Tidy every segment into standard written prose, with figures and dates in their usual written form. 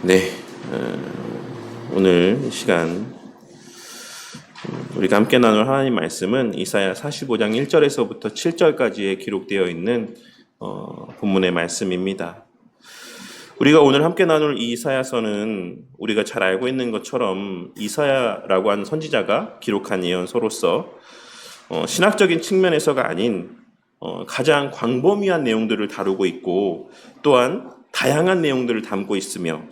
네, 오늘 이 시간 우리가 함께 나눌 하나님 말씀은 이사야 45장 1절에서부터 7절까지에 기록되어 있는 본문의 말씀입니다. 우리가 오늘 함께 나눌 이 이사야서는 우리가 잘 알고 있는 것처럼 이사야라고 하는 선지자가 기록한 예언서로서 신학적인 측면에서가 아닌 가장 광범위한 내용들을 다루고 있고 또한 다양한 내용들을 담고 있으며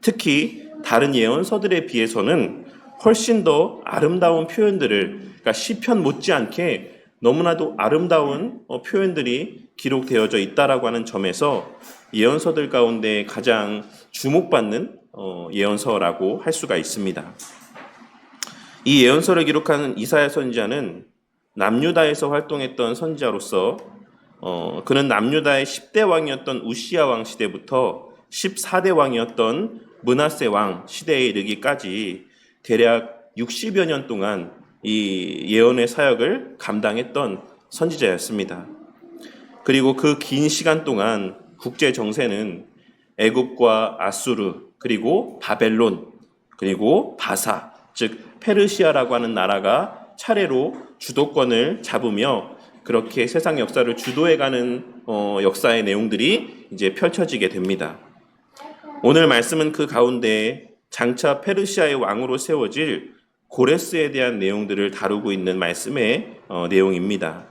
특히 다른 예언서들에 비해서는 훨씬 더 아름다운 표현들을, 그러니까 시편 못지않게 너무나도 아름다운 표현들이 기록되어져 있다라고 하는 점에서 예언서들 가운데 가장 주목받는 예언서라고 할 수가 있습니다. 이 예언서를 기록한 이사야 선지자는 남유다에서 활동했던 선지자로서 그는 남유다의 10대 왕이었던 우시야 왕 시대부터 14대 왕이었던 므낫세 왕 시대에 이르기까지 대략 60여 년 동안 이 예언의 사역을 감당했던 선지자였습니다. 그리고 그 긴 시간 동안 국제 정세는 애굽과 아수르 그리고 바벨론 그리고 바사 즉 페르시아라고 하는 나라가 차례로 주도권을 잡으며 그렇게 세상 역사를 주도해가는 역사의 내용들이 이제 펼쳐지게 됩니다. 오늘 말씀은 그 가운데 장차 페르시아의 왕으로 세워질 고레스에 대한 내용들을 다루고 있는 말씀의 내용입니다.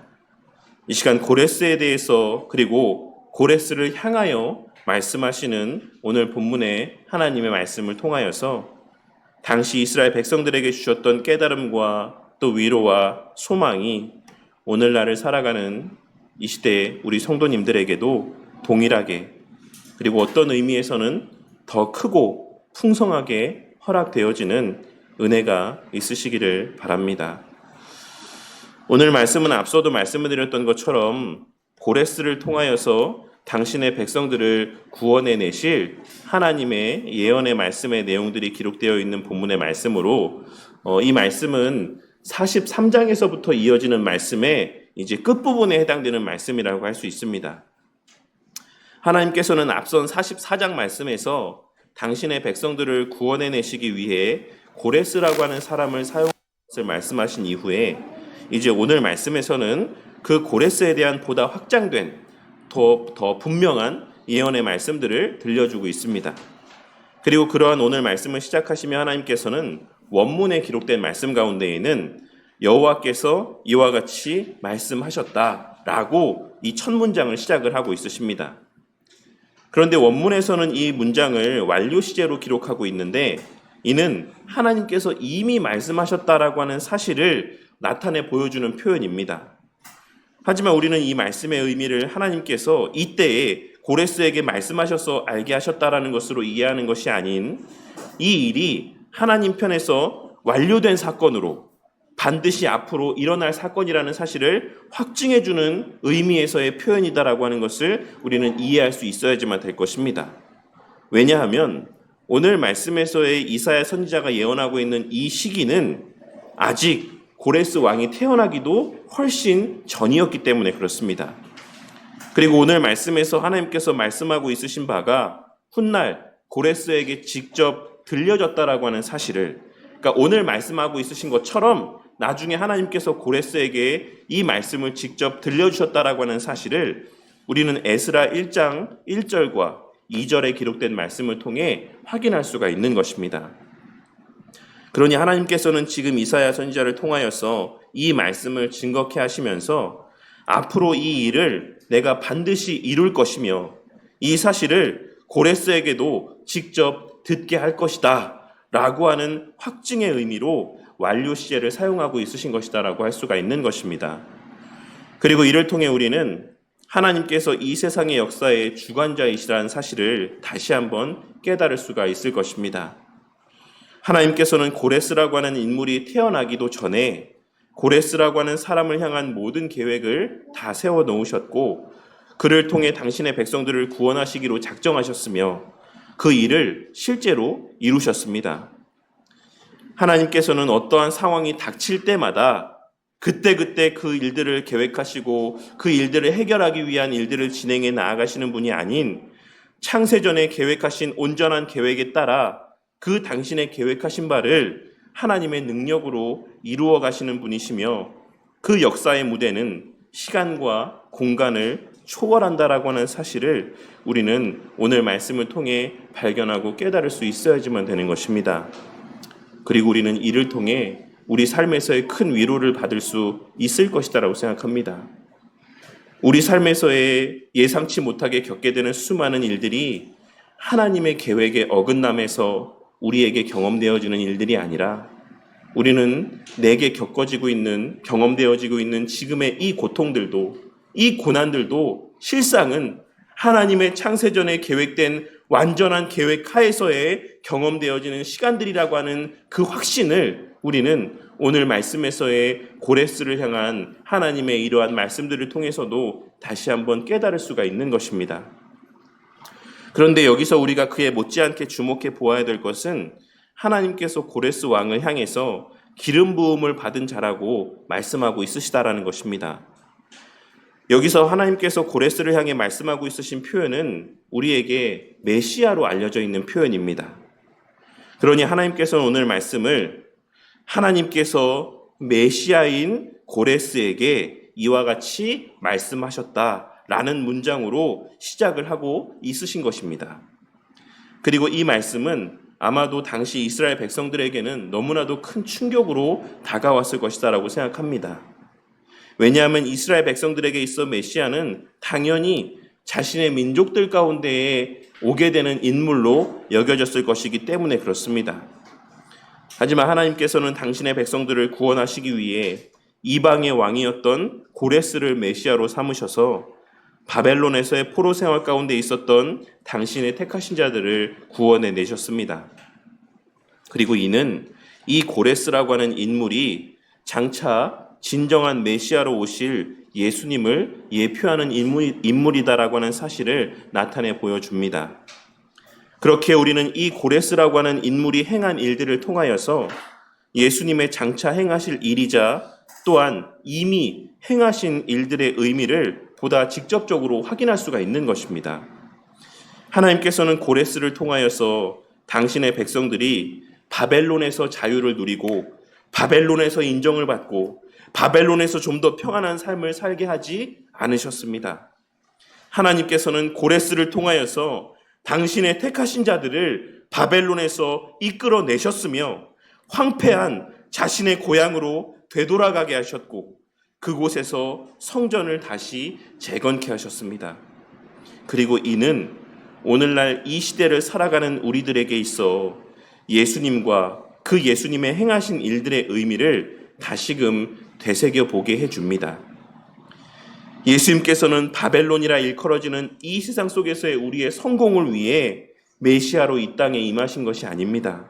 이 시간 고레스에 대해서 그리고 고레스를 향하여 말씀하시는 오늘 본문의 하나님의 말씀을 통하여서 당시 이스라엘 백성들에게 주셨던 깨달음과 또 위로와 소망이 오늘날을 살아가는 이 시대의 우리 성도님들에게도 동일하게 그리고 어떤 의미에서는 더 크고 풍성하게 허락되어지는 은혜가 있으시기를 바랍니다. 오늘 말씀은 앞서도 말씀을 드렸던 것처럼 고레스를 통하여서 당신의 백성들을 구원해 내실 하나님의 예언의 말씀의 내용들이 기록되어 있는 본문의 말씀으로 이 말씀은 43장에서부터 이어지는 말씀의 이제 끝부분에 해당되는 말씀이라고 할 수 있습니다. 하나님께서는 앞선 44장 말씀에서 당신의 백성들을 구원해 내시기 위해 고레스라고 하는 사람을 사용한 것을 말씀하신 이후에 이제 오늘 말씀에서는 그 고레스에 대한 보다 확장된 더 분명한 예언의 말씀들을 들려주고 있습니다. 그리고 그러한 오늘 말씀을 시작하시며 하나님께서는 원문에 기록된 말씀 가운데에는 여호와께서 이와 같이 말씀하셨다라고 이 첫 문장을 시작을 하고 있으십니다. 그런데 원문에서는 이 문장을 완료 시제로 기록하고 있는데 이는 하나님께서 이미 말씀하셨다라고 하는 사실을 나타내 보여주는 표현입니다. 하지만 우리는 이 말씀의 의미를 하나님께서 이때에 고레스에게 말씀하셔서 알게 하셨다라는 것으로 이해하는 것이 아닌 이 일이 하나님 편에서 완료된 사건으로 반드시 앞으로 일어날 사건이라는 사실을 확증해주는 의미에서의 표현이다라고 하는 것을 우리는 이해할 수 있어야지만 될 것입니다. 왜냐하면 오늘 말씀에서의 이사야 선지자가 예언하고 있는 이 시기는 아직 고레스 왕이 태어나기도 훨씬 전이었기 때문에 그렇습니다. 그리고 오늘 말씀에서 하나님께서 말씀하고 있으신 바가 훗날 고레스에게 직접 들려졌다라고 하는 사실을, 그러니까 오늘 말씀하고 있으신 것처럼 나중에 하나님께서 고레스에게 이 말씀을 직접 들려주셨다라고 하는 사실을 우리는 에스라 1장 1절과 2절에 기록된 말씀을 통해 확인할 수가 있는 것입니다. 그러니 하나님께서는 지금 이사야 선지자를 통하여서 이 말씀을 증거케 하시면서 앞으로 이 일을 내가 반드시 이룰 것이며 이 사실을 고레스에게도 직접 듣게 할 것이다 라고 하는 확증의 의미로 완료 시제를 사용하고 있으신 것이다 라고 할 수가 있는 것입니다. 그리고 이를 통해 우리는 하나님께서 이 세상의 역사의 주관자이시라는 사실을 다시 한번 깨달을 수가 있을 것입니다. 하나님께서는 고레스라고 하는 인물이 태어나기도 전에 고레스라고 하는 사람을 향한 모든 계획을 다 세워 놓으셨고 그를 통해 당신의 백성들을 구원하시기로 작정하셨으며 그 일을 실제로 이루셨습니다. 하나님께서는 어떠한 상황이 닥칠 때마다 그때그때 그 일들을 계획하시고 그 일들을 해결하기 위한 일들을 진행해 나아가시는 분이 아닌 창세전에 계획하신 온전한 계획에 따라 그 당신의 계획하신 바를 하나님의 능력으로 이루어 가시는 분이시며 그 역사의 무대는 시간과 공간을 초월한다라고 하는 사실을 우리는 오늘 말씀을 통해 발견하고 깨달을 수 있어야지만 되는 것입니다. 그리고 우리는 이를 통해 우리 삶에서의 큰 위로를 받을 수 있을 것이다라고 생각합니다. 우리 삶에서의 예상치 못하게 겪게 되는 수많은 일들이 하나님의 계획에 어긋남에서 우리에게 경험되어지는 일들이 아니라 우리는 내게 겪어지고 있는, 경험되어지고 있는 지금의 이 고통들도, 이 고난들도 실상은 하나님의 창세전에 계획된 완전한 계획 하에서의 경험되어지는 시간들이라고 하는 그 확신을 우리는 오늘 말씀에서의 고레스를 향한 하나님의 이러한 말씀들을 통해서도 다시 한번 깨달을 수가 있는 것입니다. 그런데 여기서 우리가 그에 못지않게 주목해 보아야 될 것은 하나님께서 고레스 왕을 향해서 기름 부음을 받은 자라고 말씀하고 있으시다라는 것입니다. 여기서 하나님께서 고레스를 향해 말씀하고 있으신 표현은 우리에게 메시아로 알려져 있는 표현입니다. 그러니 하나님께서는 오늘 말씀을 하나님께서 메시아인 고레스에게 이와 같이 말씀하셨다라는 문장으로 시작을 하고 있으신 것입니다. 그리고 이 말씀은 아마도 당시 이스라엘 백성들에게는 너무나도 큰 충격으로 다가왔을 것이다라고 생각합니다. 왜냐하면 이스라엘 백성들에게 있어 메시아는 당연히 자신의 민족들 가운데에 오게 되는 인물로 여겨졌을 것이기 때문에 그렇습니다. 하지만 하나님께서는 당신의 백성들을 구원하시기 위해 이방의 왕이었던 고레스를 메시아로 삼으셔서 바벨론에서의 포로 생활 가운데 있었던 당신의 택하신 자들을 구원해 내셨습니다. 그리고 이는 이 고레스라고 하는 인물이 장차 진정한 메시아로 오실 예수님을 예표하는 인물이다라고 하는 사실을 나타내 보여줍니다. 그렇게 우리는 이 고레스라고 하는 인물이 행한 일들을 통하여서 예수님의 장차 행하실 일이자 또한 이미 행하신 일들의 의미를 보다 직접적으로 확인할 수가 있는 것입니다. 하나님께서는 고레스를 통하여서 당신의 백성들이 바벨론에서 자유를 누리고 바벨론에서 인정을 받고 바벨론에서 좀 더 평안한 삶을 살게 하지 않으셨습니다. 하나님께서는 고레스를 통하여서 당신의 택하신 자들을 바벨론에서 이끌어내셨으며 황폐한 자신의 고향으로 되돌아가게 하셨고 그곳에서 성전을 다시 재건케 하셨습니다. 그리고 이는 오늘날 이 시대를 살아가는 우리들에게 있어 예수님과 그 예수님의 행하신 일들의 의미를 다시금 되새겨 보게 해줍니다. 예수님께서는 바벨론이라 일컬어지는 이 세상 속에서의 우리의 성공을 위해 메시아로 이 땅에 임하신 것이 아닙니다.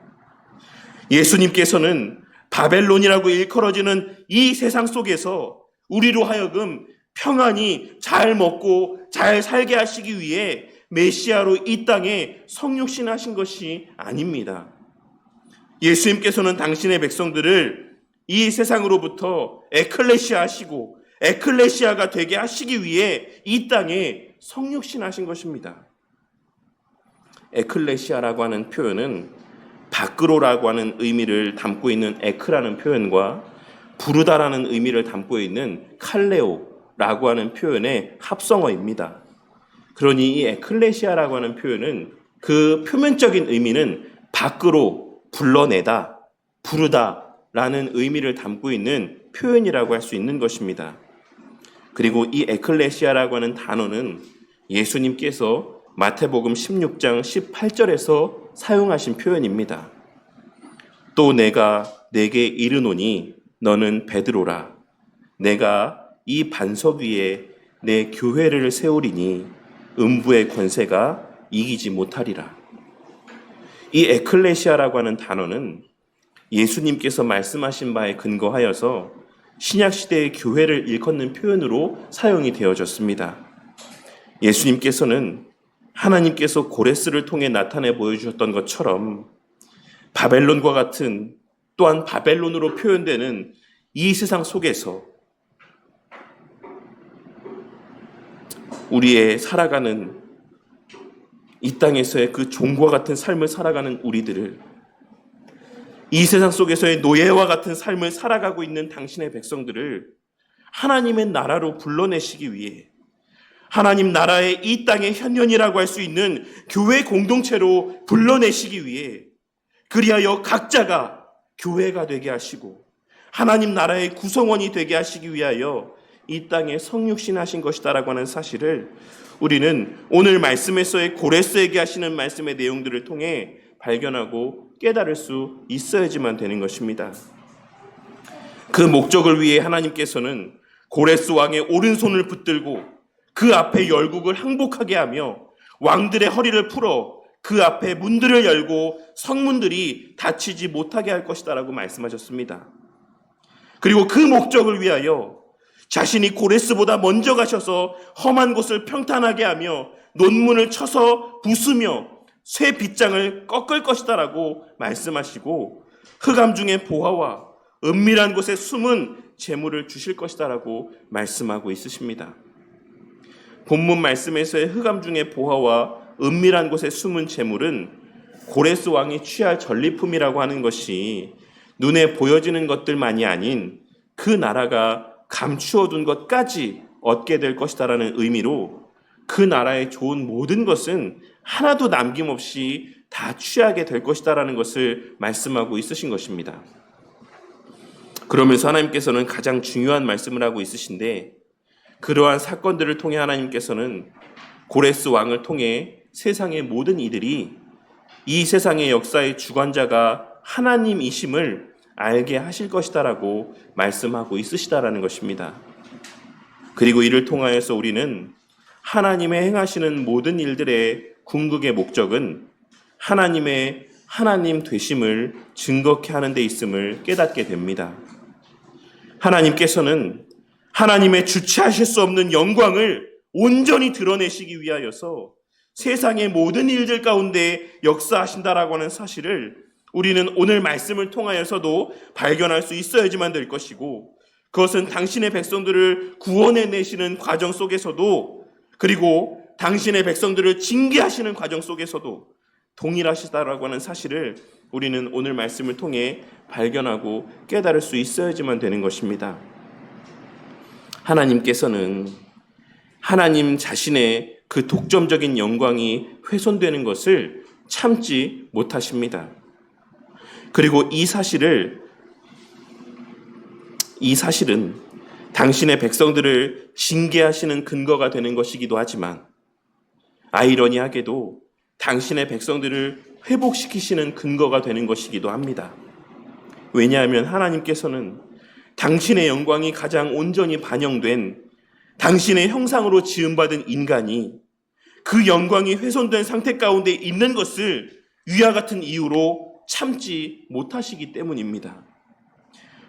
예수님께서는 바벨론이라고 일컬어지는 이 세상 속에서 우리로 하여금 평안히 잘 먹고 잘 살게 하시기 위해 메시아로 이 땅에 성육신하신 것이 아닙니다. 예수님께서는 당신의 백성들을 이 세상으로부터 에클레시아 하시고 에클레시아가 되게 하시기 위해 이 땅에 성육신하신 것입니다. 에클레시아라고 하는 표현은 밖으로라고 하는 의미를 담고 있는 에크라는 표현과 부르다라는 의미를 담고 있는 칼레오라고 하는 표현의 합성어입니다. 그러니 이 에클레시아라고 하는 표현은 그 표면적인 의미는 밖으로 불러내다, 부르다라는 의미를 담고 있는 표현이라고 할 수 있는 것입니다. 그리고 이 에클레시아라고 하는 단어는 예수님께서 마태복음 16장 18절에서 사용하신 표현입니다. 또 내가 네게 이르노니 너는 베드로라. 내가 이 반석 위에 내 교회를 세우리니 음부의 권세가 이기지 못하리라. 이 에클레시아라고 하는 단어는 예수님께서 말씀하신 바에 근거하여서 신약시대의 교회를 일컫는 표현으로 사용이 되어졌습니다. 예수님께서는 하나님께서 고레스를 통해 나타내 보여주셨던 것처럼 바벨론과 같은 또한 바벨론으로 표현되는 이 세상 속에서 우리의 살아가는 이 땅에서의 그 종과 같은 삶을 살아가는 우리들을, 이 세상 속에서의 노예와 같은 삶을 살아가고 있는 당신의 백성들을 하나님의 나라로 불러내시기 위해, 하나님 나라의 이 땅의 현현이라고 할 수 있는 교회 공동체로 불러내시기 위해, 그리하여 각자가 교회가 되게 하시고 하나님 나라의 구성원이 되게 하시기 위하여 이 땅에 성육신하신 것이다라고 하는 사실을 우리는 오늘 말씀에서의 고레스에게 하시는 말씀의 내용들을 통해 발견하고 깨달을 수 있어야지만 되는 것입니다. 그 목적을 위해 하나님께서는 고레스 왕의 오른손을 붙들고 그 앞에 열국을 항복하게 하며 왕들의 허리를 풀어 그 앞에 문들을 열고 성문들이 닫히지 못하게 할 것이다라고 말씀하셨습니다. 그리고 그 목적을 위하여 자신이 고레스보다 먼저 가셔서 험한 곳을 평탄하게 하며 논문을 쳐서 부수며 쇠 빗장을 꺾을 것이다라고 말씀하시고 흑암 중에 보화와 은밀한 곳에 숨은 재물을 주실 것이다라고 말씀하고 있으십니다. 본문 말씀에서의 흑암 중에 보화와 은밀한 곳에 숨은 재물은 고레스 왕이 취할 전리품이라고 하는 것이 눈에 보여지는 것들만이 아닌 그 나라가 감추어둔 것까지 얻게 될 것이다라는 의미로 그 나라에 좋은 모든 것은 하나도 남김없이 다 취하게 될 것이다라는 것을 말씀하고 있으신 것입니다. 그러면서 하나님께서는 가장 중요한 말씀을 하고 있으신데, 그러한 사건들을 통해 하나님께서는 고레스 왕을 통해 세상의 모든 이들이 이 세상의 역사의 주관자가 하나님이심을 알게 하실 것이다라고 말씀하고 있으시다라는 것입니다. 그리고 이를 통하여서 우리는 하나님의 행하시는 모든 일들의 궁극의 목적은 하나님의 하나님 되심을 증거케 하는 데 있음을 깨닫게 됩니다. 하나님께서는 하나님의 주체하실 수 없는 영광을 온전히 드러내시기 위하여서 세상의 모든 일들 가운데 역사하신다라고 하는 사실을 우리는 오늘 말씀을 통하여서도 발견할 수 있어야지만 될 것이고, 그것은 당신의 백성들을 구원해내시는 과정 속에서도, 그리고 당신의 백성들을 징계하시는 과정 속에서도 동일하시다라고 하는 사실을 우리는 오늘 말씀을 통해 발견하고 깨달을 수 있어야지만 되는 것입니다. 하나님께서는 하나님 자신의 그 독점적인 영광이 훼손되는 것을 참지 못하십니다. 그리고 이 사실은 당신의 백성들을 징계하시는 근거가 되는 것이기도 하지만, 아이러니하게도 당신의 백성들을 회복시키시는 근거가 되는 것이기도 합니다. 왜냐하면 하나님께서는 당신의 영광이 가장 온전히 반영된 당신의 형상으로 지음받은 인간이 그 영광이 훼손된 상태 가운데 있는 것을 위와 같은 이유로 참지 못하시기 때문입니다.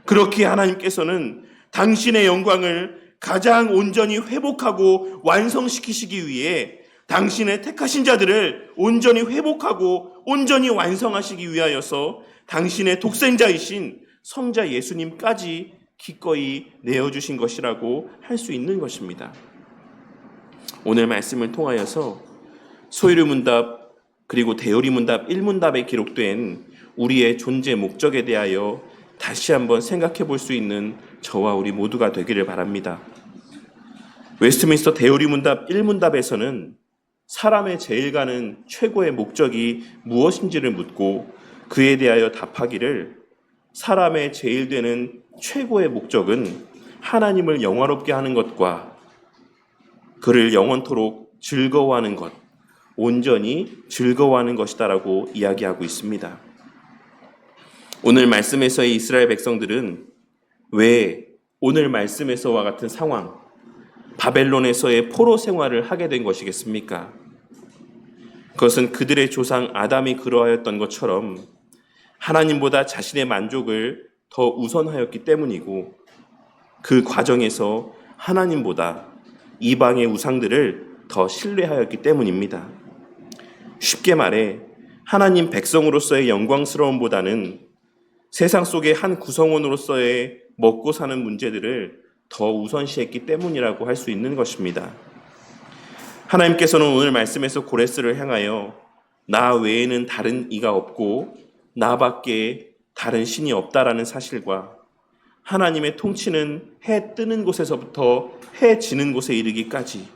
그렇게 하나님께서는 당신의 영광을 가장 온전히 회복하고 완성시키시기 위해 당신의 택하신 자들을 온전히 회복하고 온전히 완성하시기 위하여서 당신의 독생자이신 성자 예수님까지 기꺼이 내어주신 것이라고 할 수 있는 것입니다. 오늘 말씀을 통하여서 소유리문답 그리고 대요리문답 1문답에 기록된 우리의 존재 목적에 대하여 다시 한번 생각해 볼 수 있는 저와 우리 모두가 되기를 바랍니다. 웨스트민스터 대요리문답 1문답에서는 사람의 제일 가는 최고의 목적이 무엇인지를 묻고 그에 대하여 답하기를, 사람의 제일 되는 최고의 목적은 하나님을 영화롭게 하는 것과 그를 영원토록 즐거워하는 것, 온전히 즐거워하는 것이다라고 이야기하고 있습니다. 오늘 말씀에서의 이스라엘 백성들은 왜 오늘 말씀에서와 같은 상황, 바벨론에서의 포로 생활을 하게 된 것이겠습니까? 그것은 그들의 조상 아담이 그러하였던 것처럼 하나님보다 자신의 만족을 더 우선하였기 때문이고, 그 과정에서 하나님보다 이방의 우상들을 더 신뢰하였기 때문입니다. 쉽게 말해 하나님 백성으로서의 영광스러움보다는 세상 속의 한 구성원으로서의 먹고 사는 문제들을 더 우선시했기 때문이라고 할 수 있는 것입니다. 하나님께서는 오늘 말씀에서 고레스를 향하여 나 외에는 다른 이가 없고 나밖에 다른 신이 없다라는 사실과 하나님의 통치는 해 뜨는 곳에서부터 해 지는 곳에 이르기까지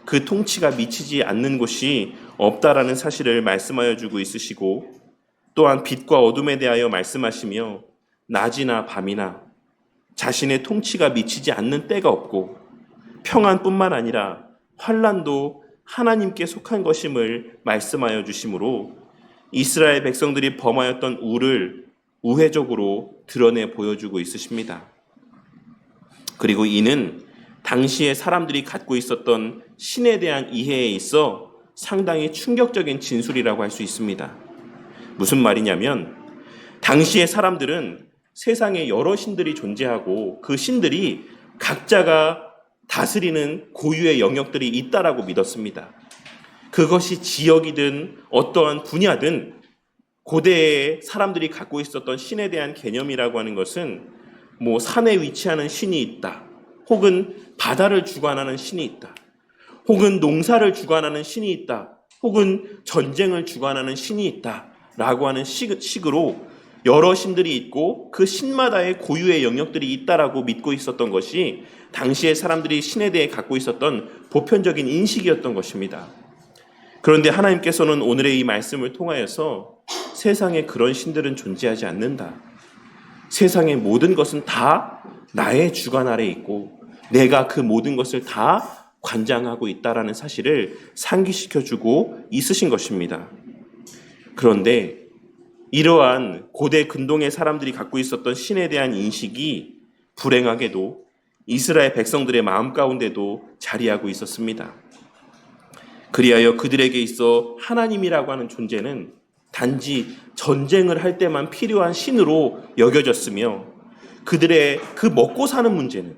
그 통치가 미치지 않는 곳이 없다라는 사실을 말씀하여 주고 있으시고, 또한 빛과 어둠에 대하여 말씀하시며 낮이나 밤이나 자신의 통치가 미치지 않는 때가 없고 평안뿐만 아니라 환난도 하나님께 속한 것임을 말씀하여 주시므로 이스라엘 백성들이 범하였던 우를 우회적으로 드러내 보여주고 있으십니다. 그리고 이는 당시에 사람들이 갖고 있었던 신에 대한 이해에 있어 상당히 충격적인 진술이라고 할 수 있습니다. 무슨 말이냐면, 당시의 사람들은 세상에 여러 신들이 존재하고 그 신들이 각자가 다스리는 고유의 영역들이 있다라고 믿었습니다. 그것이 지역이든 어떠한 분야든 고대의 사람들이 갖고 있었던 신에 대한 개념이라고 하는 것은 산에 위치하는 신이 있다, 혹은 바다를 주관하는 신이 있다, 혹은 농사를 주관하는 신이 있다, 혹은 전쟁을 주관하는 신이 있다 라고 하는 식으로 여러 신들이 있고 그 신마다의 고유의 영역들이 있다라고 믿고 있었던 것이 당시의 사람들이 신에 대해 갖고 있었던 보편적인 인식이었던 것입니다. 그런데 하나님께서는 오늘의 이 말씀을 통하여서 세상에 그런 신들은 존재하지 않는다. 세상의 모든 것은 다 나의 주관 아래 있고 내가 그 모든 것을 다 관장하고 있다라는 사실을 상기시켜주고 있으신 것입니다. 그런데 이러한 고대 근동의 사람들이 갖고 있었던 신에 대한 인식이 불행하게도 이스라엘 백성들의 마음 가운데도 자리하고 있었습니다. 그리하여 그들에게 있어 하나님이라고 하는 존재는 단지 전쟁을 할 때만 필요한 신으로 여겨졌으며, 그들의 그 먹고 사는 문제는,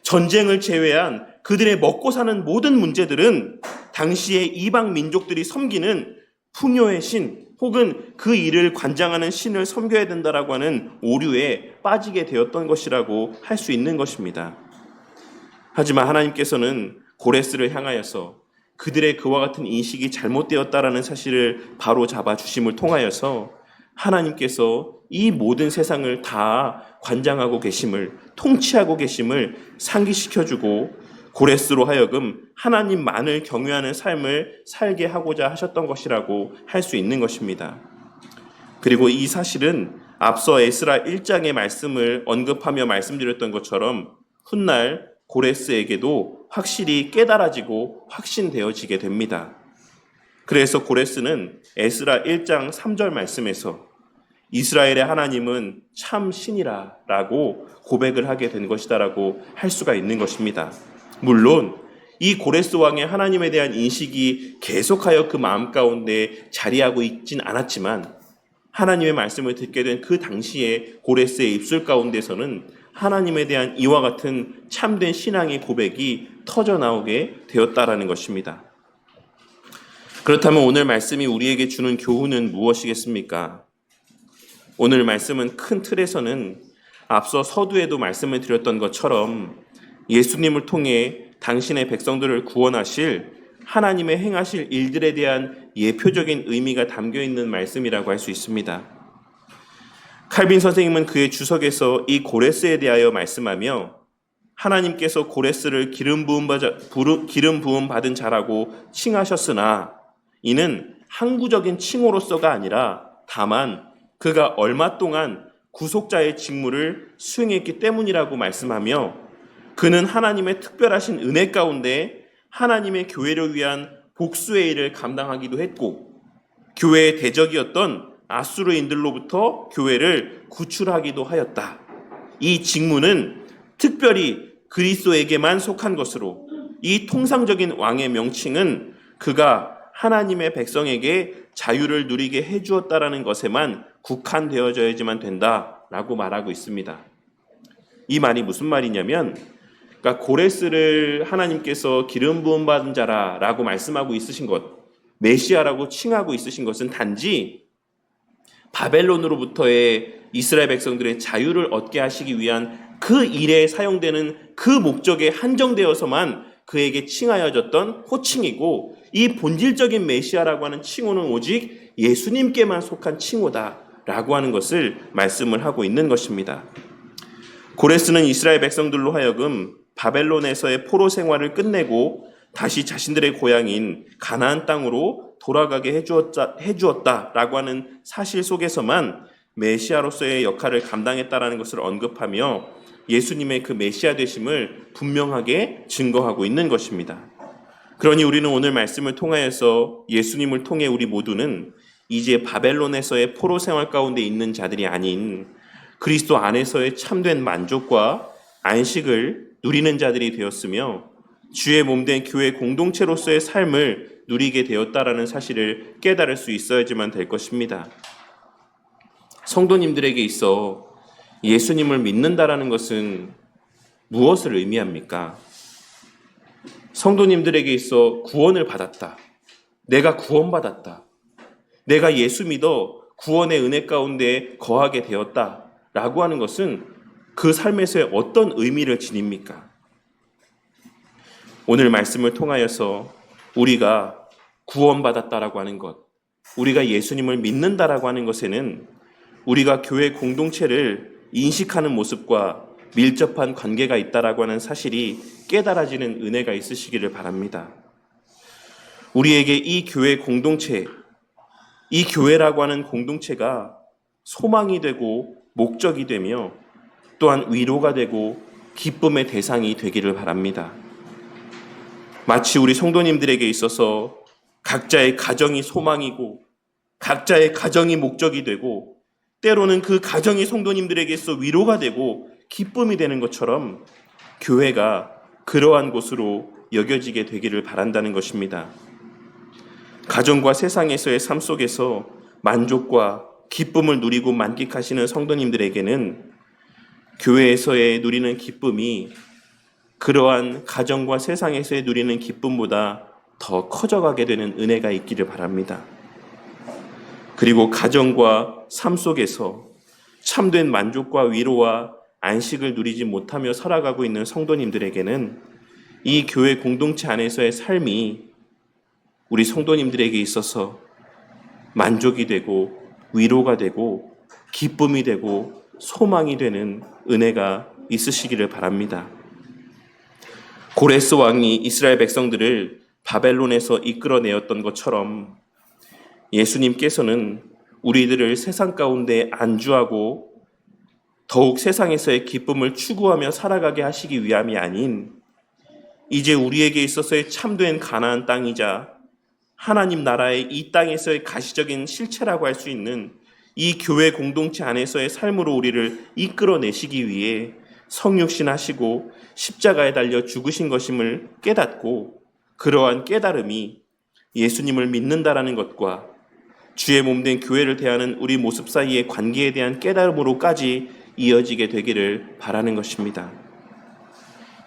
전쟁을 제외한 그들의 먹고 사는 모든 문제들은 당시의 이방 민족들이 섬기는 풍요의 신, 혹은 그 일을 관장하는 신을 섬겨야 된다라고 하는 오류에 빠지게 되었던 것이라고 할 수 있는 것입니다. 하지만 하나님께서는 고레스를 향하여서 그들의 그와 같은 인식이 잘못되었다라는 사실을 바로 잡아 주심을 통하여서 하나님께서 이 모든 세상을 다 관장하고 계심을, 통치하고 계심을 상기시켜주고 고레스로 하여금 하나님만을 경외하는 삶을 살게 하고자 하셨던 것이라고 할 수 있는 것입니다. 그리고 이 사실은 앞서 에스라 1장의 말씀을 언급하며 말씀드렸던 것처럼 훗날 고레스에게도 확실히 깨달아지고 확신되어지게 됩니다. 그래서 고레스는 에스라 1장 3절 말씀에서 이스라엘의 하나님은 참 신이라 라고 고백을 하게 된 것이다라고 할 수가 있는 것입니다. 물론 이 고레스 왕의 하나님에 대한 인식이 계속하여 그 마음 가운데 자리하고 있진 않았지만, 하나님의 말씀을 듣게 된 그 당시에 고레스의 입술 가운데서는 하나님에 대한 이와 같은 참된 신앙의 고백이 터져나오게 되었다라는 것입니다. 그렇다면 오늘 말씀이 우리에게 주는 교훈은 무엇이겠습니까? 오늘 말씀은 큰 틀에서는 앞서 서두에도 말씀을 드렸던 것처럼 예수님을 통해 당신의 백성들을 구원하실 하나님의 행하실 일들에 대한 예표적인 의미가 담겨있는 말씀이라고 할 수 있습니다. 칼빈 선생님은 그의 주석에서 이 고레스에 대하여 말씀하며 하나님께서 고레스를 기름 부음 받은 자라고 칭하셨으나 이는 항구적인 칭호로서가 아니라 다만 그가 얼마 동안 구속자의 직무를 수행했기 때문이라고 말씀하며, 그는 하나님의 특별하신 은혜 가운데 하나님의 교회를 위한 복수의 일을 감당하기도 했고, 교회의 대적이었던 아수르인들로부터 교회를 구출하기도 하였다. 이 직무는 특별히 그리스도에게만 속한 것으로 이 통상적인 왕의 명칭은 그가 하나님의 백성에게 자유를 누리게 해주었다라는 것에만 국한되어져야지만 된다라고 말하고 있습니다. 이 말이 무슨 말이냐면, 그러니까 고레스를 하나님께서 기름 부음 받은 자라라고 말씀하고 있으신 것, 메시아라고 칭하고 있으신 것은 단지 바벨론으로부터의 이스라엘 백성들의 자유를 얻게 하시기 위한 그 일에 사용되는 그 목적에 한정되어서만 그에게 칭하여졌던 호칭이고, 이 본질적인 메시아라고 하는 칭호는 오직 예수님께만 속한 칭호다라고 하는 것을 말씀을 하고 있는 것입니다. 고레스는 이스라엘 백성들로 하여금 바벨론에서의 포로 생활을 끝내고 다시 자신들의 고향인 가나안 땅으로 돌아가게 해주었다라고 하는 사실 속에서만 메시아로서의 역할을 감당했다라는 것을 언급하며 예수님의 그 메시아 되심을 분명하게 증거하고 있는 것입니다. 그러니 우리는 오늘 말씀을 통하여서 예수님을 통해 우리 모두는 이제 바벨론에서의 포로 생활 가운데 있는 자들이 아닌 그리스도 안에서의 참된 만족과 안식을 누리는 자들이 되었으며 주의 몸된 교회 공동체로서의 삶을 누리게 되었다라는 사실을 깨달을 수 있어야지만 될 것입니다. 성도님들에게 있어 예수님을 믿는다라는 것은 무엇을 의미합니까? 성도님들에게 있어 구원을 받았다. 내가 구원받았다. 내가 예수 믿어 구원의 은혜 가운데 거하게 되었다. 라고 하는 것은 그 삶에서의 어떤 의미를 지닙니까? 오늘 말씀을 통하여서 우리가 구원받았다라고 하는 것, 우리가 예수님을 믿는다라고 하는 것에는 우리가 교회 공동체를 인식하는 모습과 밀접한 관계가 있다라고 하는 사실이 깨달아지는 은혜가 있으시기를 바랍니다. 우리에게 이 교회 공동체, 이 교회라고 하는 공동체가 소망이 되고 목적이 되며 또한 위로가 되고 기쁨의 대상이 되기를 바랍니다. 마치 우리 성도님들에게 있어서 각자의 가정이 소망이고 각자의 가정이 목적이 되고 때로는 그 가정이 성도님들에게서 위로가 되고 기쁨이 되는 것처럼 교회가 그러한 곳으로 여겨지게 되기를 바란다는 것입니다. 가정과 세상에서의 삶 속에서 만족과 기쁨을 누리고 만끽하시는 성도님들에게는 교회에서의 누리는 기쁨이 그러한 가정과 세상에서의 누리는 기쁨보다 더 커져가게 되는 은혜가 있기를 바랍니다. 그리고 가정과 삶 속에서 참된 만족과 위로와 안식을 누리지 못하며 살아가고 있는 성도님들에게는 이 교회 공동체 안에서의 삶이 우리 성도님들에게 있어서 만족이 되고 위로가 되고 기쁨이 되고 소망이 되는 은혜가 있으시기를 바랍니다. 고레스 왕이 이스라엘 백성들을 바벨론에서 이끌어내었던 것처럼 예수님께서는 우리들을 세상 가운데 안주하고 더욱 세상에서의 기쁨을 추구하며 살아가게 하시기 위함이 아닌 이제 우리에게 있어서의 참된 가나안 땅이자 하나님 나라의 이 땅에서의 가시적인 실체라고 할 수 있는 이 교회 공동체 안에서의 삶으로 우리를 이끌어내시기 위해 성육신하시고 십자가에 달려 죽으신 것임을 깨닫고 그러한 깨달음이 예수님을 믿는다라는 것과 주의 몸된 교회를 대하는 우리 모습 사이의 관계에 대한 깨달음으로까지 이어지게 되기를 바라는 것입니다.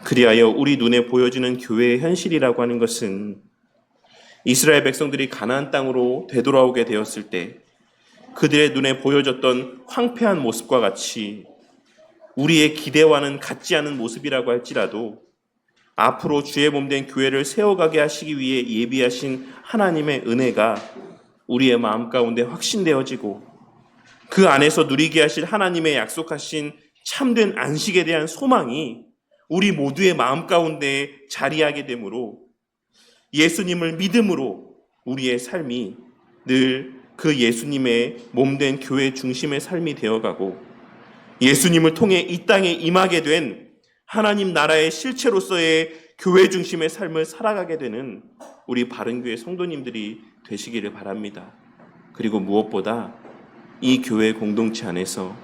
그리하여 우리 눈에 보여지는 교회의 현실이라고 하는 것은 이스라엘 백성들이 가나안 땅으로 되돌아오게 되었을 때 그들의 눈에 보여졌던 황폐한 모습과 같이 우리의 기대와는 같지 않은 모습이라고 할지라도 앞으로 주의 몸된 교회를 세워가게 하시기 위해 예비하신 하나님의 은혜가 우리의 마음 가운데 확신되어지고 그 안에서 누리게 하실 하나님의 약속하신 참된 안식에 대한 소망이 우리 모두의 마음 가운데 자리하게 되므로 예수님을 믿음으로 우리의 삶이 늘 그 예수님의 몸된 교회 중심의 삶이 되어가고 예수님을 통해 이 땅에 임하게 된 하나님 나라의 실체로서의 교회 중심의 삶을 살아가게 되는 우리 바른교회 성도님들이 되시기를 바랍니다. 그리고 무엇보다 이 교회 공동체 안에서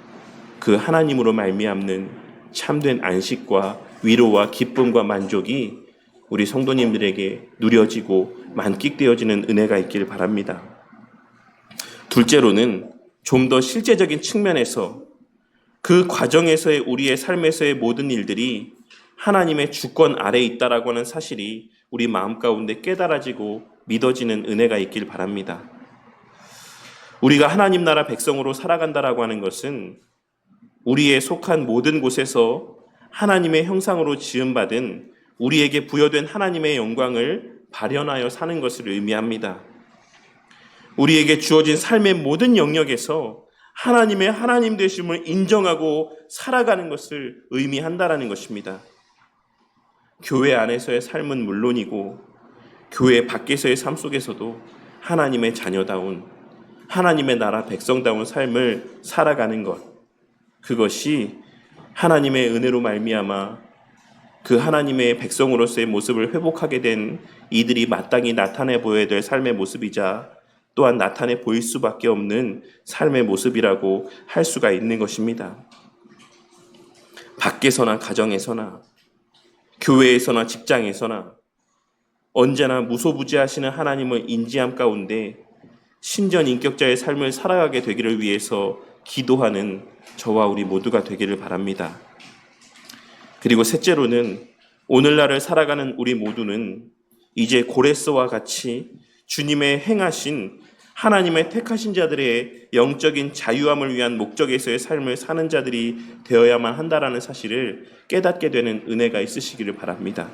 그 하나님으로 말미암는 참된 안식과 위로와 기쁨과 만족이 우리 성도님들에게 누려지고 만끽되어지는 은혜가 있기를 바랍니다. 둘째로는 좀 더 실제적인 측면에서 그 과정에서의 우리의 삶에서의 모든 일들이 하나님의 주권 아래에 있다라고 하는 사실이 우리 마음 가운데 깨달아지고 믿어지는 은혜가 있길 바랍니다. 우리가 하나님 나라 백성으로 살아간다라고 하는 것은 우리의 속한 모든 곳에서 하나님의 형상으로 지음받은 우리에게 부여된 하나님의 영광을 발현하여 사는 것을 의미합니다. 우리에게 주어진 삶의 모든 영역에서 하나님의 하나님 되심을 인정하고 살아가는 것을 의미한다라는 것입니다. 교회 안에서의 삶은 물론이고 교회 밖에서의 삶 속에서도 하나님의 자녀다운 하나님의 나라 백성다운 삶을 살아가는 것, 그것이 하나님의 은혜로 말미암아 그 하나님의 백성으로서의 모습을 회복하게 된 이들이 마땅히 나타내 보여야 될 삶의 모습이자 또한 나타내 보일 수밖에 없는 삶의 모습이라고 할 수가 있는 것입니다. 밖에서나 가정에서나 교회에서나 직장에서나 언제나 무소부지하시는 하나님을 인지함 가운데 신전 인격자의 삶을 살아가게 되기를 위해서 기도하는 저와 우리 모두가 되기를 바랍니다. 그리고 셋째로는 오늘날을 살아가는 우리 모두는 이제 고레스와 같이 주님의 행하신 하나님의 택하신 자들의 영적인 자유함을 위한 목적에서의 삶을 사는 자들이 되어야만 한다라는 사실을 깨닫게 되는 은혜가 있으시기를 바랍니다.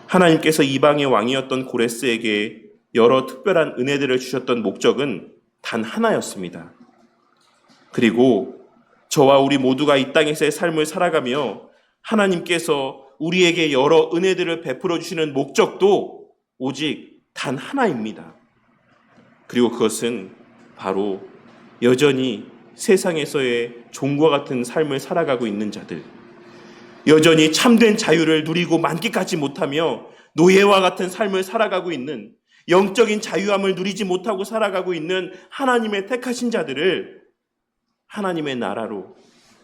하나님께서 이방의 왕이었던 고레스에게 여러 특별한 은혜들을 주셨던 목적은 단 하나였습니다. 그리고 저와 우리 모두가 이 땅에서의 삶을 살아가며 하나님께서 우리에게 여러 은혜들을 베풀어 주시는 목적도 오직 단 하나입니다. 그리고 그것은 바로 여전히 세상에서의 종과 같은 삶을 살아가고 있는 자들, 여전히 참된 자유를 누리고 만끽하지 못하며 노예와 같은 삶을 살아가고 있는, 영적인 자유함을 누리지 못하고 살아가고 있는 하나님의 택하신 자들을 하나님의 나라로,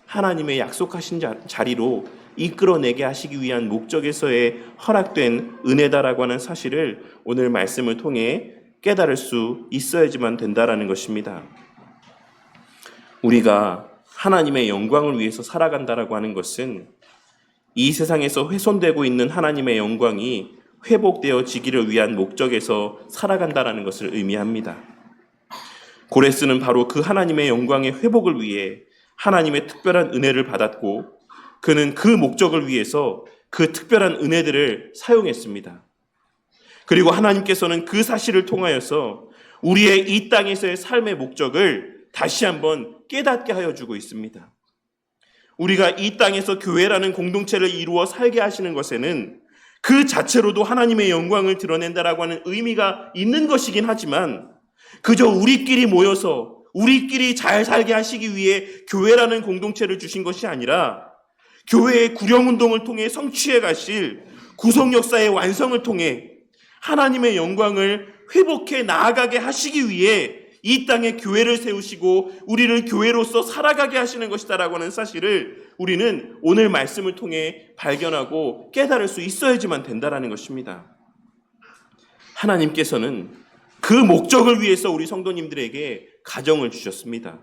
하나님의 약속하신 자리로 이끌어내게 하시기 위한 목적에서의 허락된 은혜다라고 하는 사실을 오늘 말씀을 통해 깨달을 수 있어야지만 된다라는 것입니다. 우리가 하나님의 영광을 위해서 살아간다라고 하는 것은 이 세상에서 훼손되고 있는 하나님의 영광이 회복되어지기를 위한 목적에서 살아간다라는 것을 의미합니다. 고레스는 바로 그 하나님의 영광의 회복을 위해 하나님의 특별한 은혜를 받았고 그는 그 목적을 위해서 그 특별한 은혜들을 사용했습니다. 그리고 하나님께서는 그 사실을 통하여서 우리의 이 땅에서의 삶의 목적을 다시 한번 깨닫게 하여 주고 있습니다. 우리가 이 땅에서 교회라는 공동체를 이루어 살게 하시는 것에는 그 자체로도 하나님의 영광을 드러낸다라고 하는 의미가 있는 것이긴 하지만 그저 우리끼리 모여서 우리끼리 잘 살게 하시기 위해 교회라는 공동체를 주신 것이 아니라 교회의 구령운동을 통해 성취해 가실 구속 역사의 완성을 통해 하나님의 영광을 회복해 나아가게 하시기 위해 이 땅에 교회를 세우시고 우리를 교회로서 살아가게 하시는 것이다라고 하는 사실을 우리는 오늘 말씀을 통해 발견하고 깨달을 수 있어야지만 된다라는 것입니다. 하나님께서는 그 목적을 위해서 우리 성도님들에게 가정을 주셨습니다.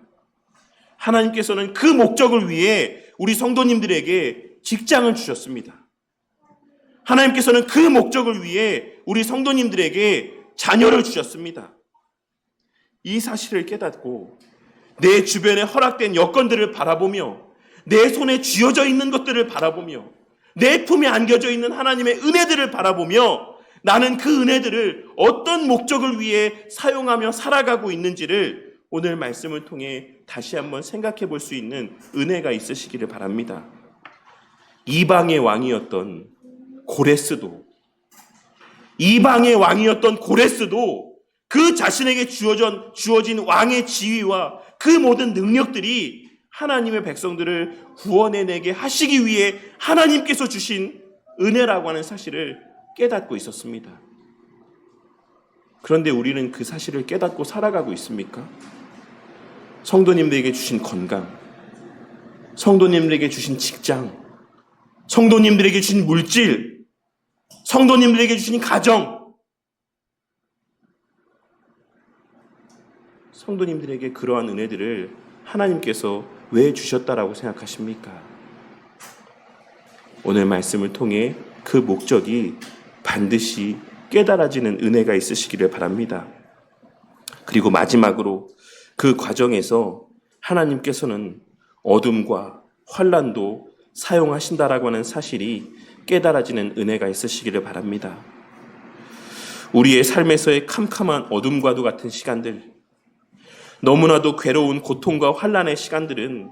하나님께서는 그 목적을 위해 우리 성도님들에게 직장을 주셨습니다. 하나님께서는 그 목적을 위해 우리 성도님들에게 자녀를 주셨습니다. 이 사실을 깨닫고 내 주변에 허락된 여건들을 바라보며 내 손에 쥐어져 있는 것들을 바라보며 내 품에 안겨져 있는 하나님의 은혜들을 바라보며 나는 그 은혜들을 어떤 목적을 위해 사용하며 살아가고 있는지를 오늘 말씀을 통해 다시 한번 생각해 볼 수 있는 은혜가 있으시기를 바랍니다. 이방의 왕이었던 고레스도 그 자신에게 주어진 왕의 지위와 그 모든 능력들이 하나님의 백성들을 구원해내게 하시기 위해 하나님께서 주신 은혜라고 하는 사실을 깨닫고 있었습니다. 그런데 우리는 그 사실을 깨닫고 살아가고 있습니까? 성도님들에게 주신 건강, 성도님들에게 주신 직장, 성도님들에게 주신 물질, 성도님들에게 주신 가정, 성도님들에게 그러한 은혜들을 하나님께서 왜 주셨다라고 생각하십니까? 오늘 말씀을 통해 그 목적이 반드시 깨달아지는 은혜가 있으시기를 바랍니다. 그리고 마지막으로 그 과정에서 하나님께서는 어둠과 환난도 사용하신다라고 하는 사실이 깨달아지는 은혜가 있으시기를 바랍니다. 우리의 삶에서의 캄캄한 어둠과도 같은 시간들, 너무나도 괴로운 고통과 환난의 시간들은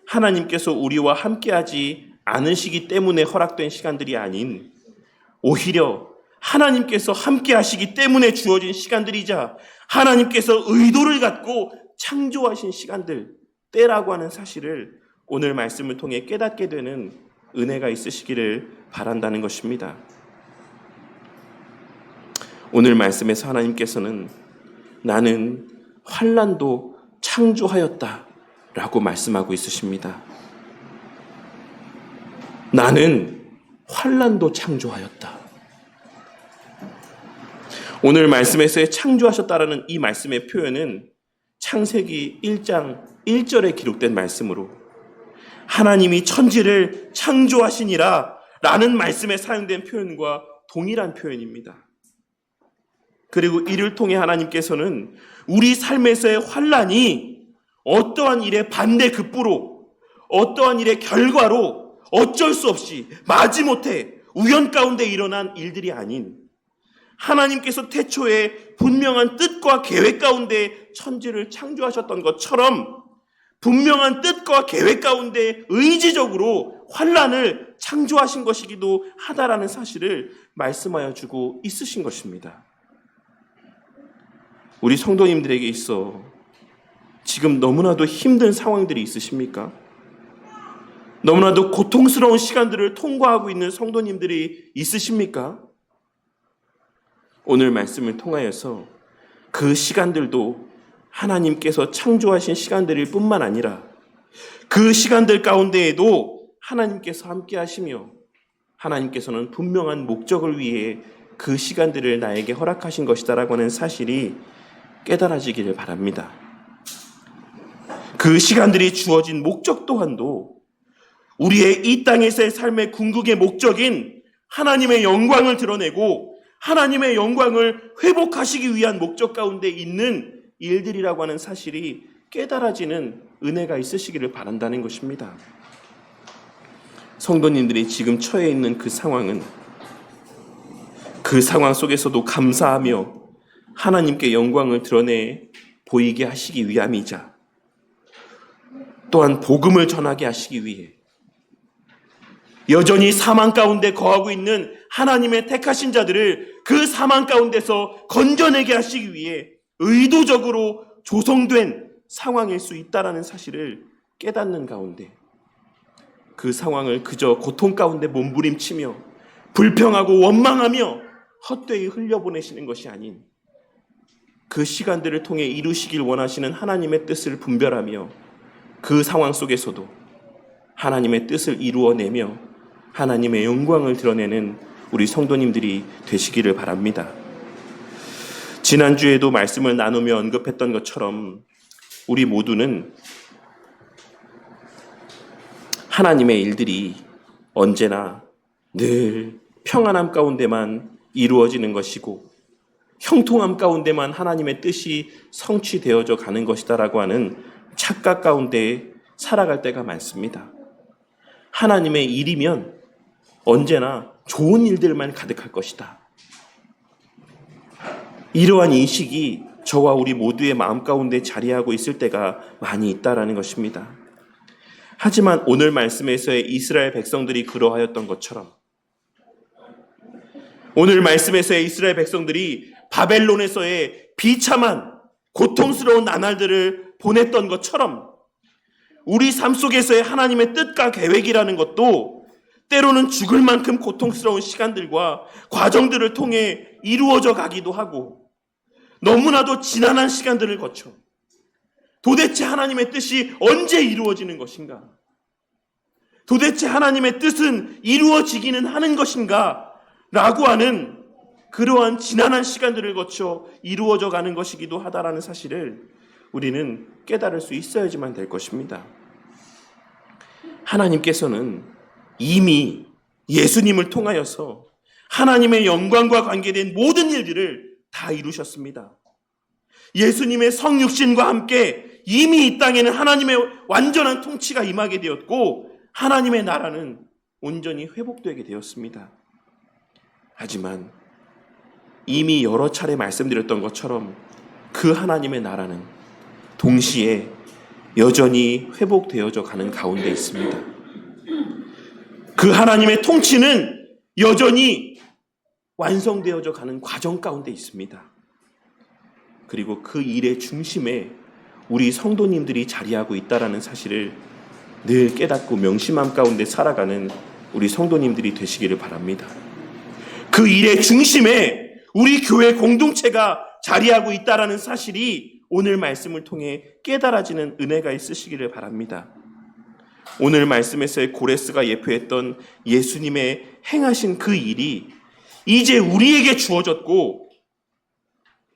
하나님께서 우리와 함께하지 않으시기 때문에 허락된 시간들이 아닌 오히려 하나님께서 함께하시기 때문에 주어진 시간들이자 하나님께서 의도를 갖고 창조하신 시간들, 때라고 하는 사실을 오늘 말씀을 통해 깨닫게 되는 은혜가 있으시기를 바란다는 것입니다. 오늘 말씀에서 하나님께서는 나는 환난도 창조하였다 라고 말씀하고 있으십니다. 나는 환난도 창조하였다. 오늘 말씀에서의 창조하셨다라는 이 말씀의 표현은 창세기 1장 1절에 기록된 말씀으로 하나님이 천지를 창조하시니라 라는 말씀에 사용된 표현과 동일한 표현입니다. 그리고 이를 통해 하나님께서는 우리 삶에서의 환난이 어떠한 일의 반대급부로, 어떠한 일의 결과로 어쩔 수 없이 마지못해 우연 가운데 일어난 일들이 아닌 하나님께서 태초에 분명한 뜻과 계획 가운데 천지를 창조하셨던 것처럼 분명한 뜻과 계획 가운데 의지적으로 환난을 창조하신 것이기도 하다라는 사실을 말씀하여 주고 있으신 것입니다. 우리 성도님들에게 있어 지금 너무나도 힘든 상황들이 있으십니까? 너무나도 고통스러운 시간들을 통과하고 있는 성도님들이 있으십니까? 오늘 말씀을 통하여서 그 시간들도 하나님께서 창조하신 시간들일 뿐만 아니라 그 시간들 가운데에도 하나님께서 함께 하시며 하나님께서는 분명한 목적을 위해 그 시간들을 나에게 허락하신 것이다라고 하는 사실이 깨달아지기를 바랍니다. 그 시간들이 주어진 목적 또한도 우리의 이 땅에서의 삶의 궁극의 목적인 하나님의 영광을 드러내고 하나님의 영광을 회복하시기 위한 목적 가운데 있는 일들이라고 하는 사실이 깨달아지는 은혜가 있으시기를 바란다는 것입니다. 성도님들이 지금 처해 있는 그 상황은 그 상황 속에서도 감사하며 하나님께 영광을 드러내 보이게 하시기 위함이자 또한 복음을 전하게 하시기 위해 여전히 사망 가운데 거하고 있는 하나님의 택하신 자들을 그 사망 가운데서 건져내게 하시기 위해 의도적으로 조성된 상황일 수 있다는 사실을 깨닫는 가운데 그 상황을 그저 고통 가운데 몸부림치며 불평하고 원망하며 헛되이 흘려보내시는 것이 아닌 그 시간들을 통해 이루시길 원하시는 하나님의 뜻을 분별하며 그 상황 속에서도 하나님의 뜻을 이루어내며 하나님의 영광을 드러내는 우리 성도님들이 되시기를 바랍니다. 지난주에도 말씀을 나누며 언급했던 것처럼 우리 모두는 하나님의 일들이 언제나 늘 평안함 가운데만 이루어지는 것이고 형통함 가운데만 하나님의 뜻이 성취되어져 가는 것이다라고 하는 착각 가운데 살아갈 때가 많습니다. 하나님의 일이면 언제나 좋은 일들만 가득할 것이다. 이러한 인식이 저와 우리 모두의 마음 가운데 자리하고 있을 때가 많이 있다라는 것입니다. 하지만 오늘 말씀에서의 이스라엘 백성들이 그러하였던 것처럼 오늘 말씀에서의 이스라엘 백성들이 바벨론에서의 비참한 고통스러운 나날들을 보냈던 것처럼 우리 삶 속에서의 하나님의 뜻과 계획이라는 것도 때로는 죽을 만큼 고통스러운 시간들과 과정들을 통해 이루어져 가기도 하고 너무나도 지난한 시간들을 거쳐 도대체 하나님의 뜻이 언제 이루어지는 것인가? 도대체 하나님의 뜻은 이루어지기는 하는 것인가? 라고 하는 그러한 지난한 시간들을 거쳐 이루어져 가는 것이기도 하다라는 사실을 우리는 깨달을 수 있어야지만 될 것입니다. 하나님께서는 이미 예수님을 통하여서 하나님의 영광과 관계된 모든 일들을 다 이루셨습니다. 예수님의 성육신과 함께 이미 이 땅에는 하나님의 완전한 통치가 임하게 되었고 하나님의 나라는 온전히 회복되게 되었습니다. 하지만 이미 여러 차례 말씀드렸던 것처럼 그 하나님의 나라는 동시에 여전히 회복되어져 가는 가운데 있습니다. 그 하나님의 통치는 여전히 완성되어져 가는 과정 가운데 있습니다. 그리고 그 일의 중심에 우리 성도님들이 자리하고 있다는 사실을 늘 깨닫고 명심함 가운데 살아가는 우리 성도님들이 되시기를 바랍니다. 그 일의 중심에 우리 교회 공동체가 자리하고 있다는 사실이 오늘 말씀을 통해 깨달아지는 은혜가 있으시기를 바랍니다. 오늘 말씀에서의 고레스가 예표했던 예수님의 행하신 그 일이 이제 우리에게 주어졌고,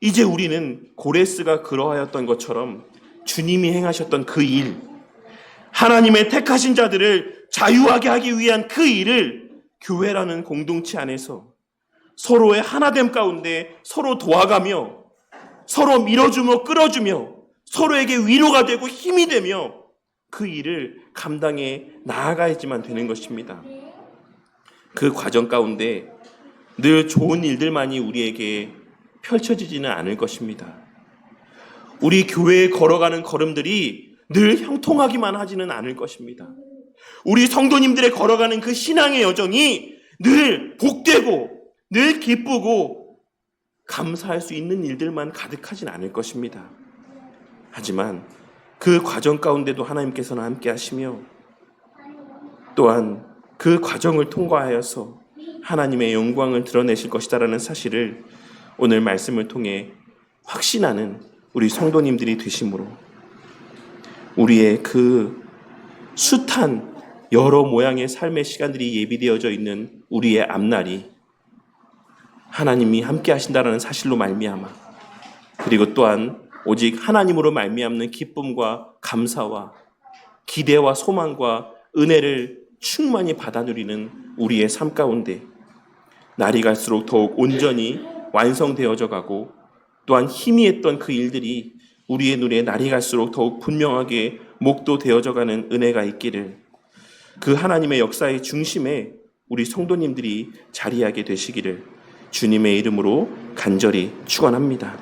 이제 우리는 고레스가 그러하였던 것처럼 주님이 행하셨던 그 일, 하나님의 택하신 자들을 자유하게 하기 위한 그 일을 교회라는 공동체 안에서 서로의 하나됨 가운데 서로 도와가며 서로 밀어주며 끌어주며 서로에게 위로가 되고 힘이 되며 그 일을 감당해 나아가야지만 되는 것입니다. 그 과정 가운데 늘 좋은 일들만이 우리에게 펼쳐지지는 않을 것입니다. 우리 교회에 걸어가는 걸음들이 늘 형통하기만 하지는 않을 것입니다. 우리 성도님들의 걸어가는 그 신앙의 여정이 늘 복되고 늘 기쁘고 감사할 수 있는 일들만 가득하진 않을 것입니다. 하지만 그 과정 가운데도 하나님께서는 함께 하시며 또한 그 과정을 통과하여서 하나님의 영광을 드러내실 것이다라는 사실을 오늘 말씀을 통해 확신하는 우리 성도님들이 되심으로 우리의 그 숱한 여러 모양의 삶의 시간들이 예비되어져 있는 우리의 앞날이 하나님이 함께 하신다는 사실로 말미암아 그리고 또한 오직 하나님으로 말미암는 기쁨과 감사와 기대와 소망과 은혜를 충만히 받아 누리는 우리의 삶 가운데 날이 갈수록 더욱 온전히 완성되어져 가고 또한 희미했던 그 일들이 우리의 눈에 날이 갈수록 더욱 분명하게 목도되어져 가는 은혜가 있기를 그 하나님의 역사의 중심에 우리 성도님들이 자리하게 되시기를 주님의 이름으로 간절히 축원합니다.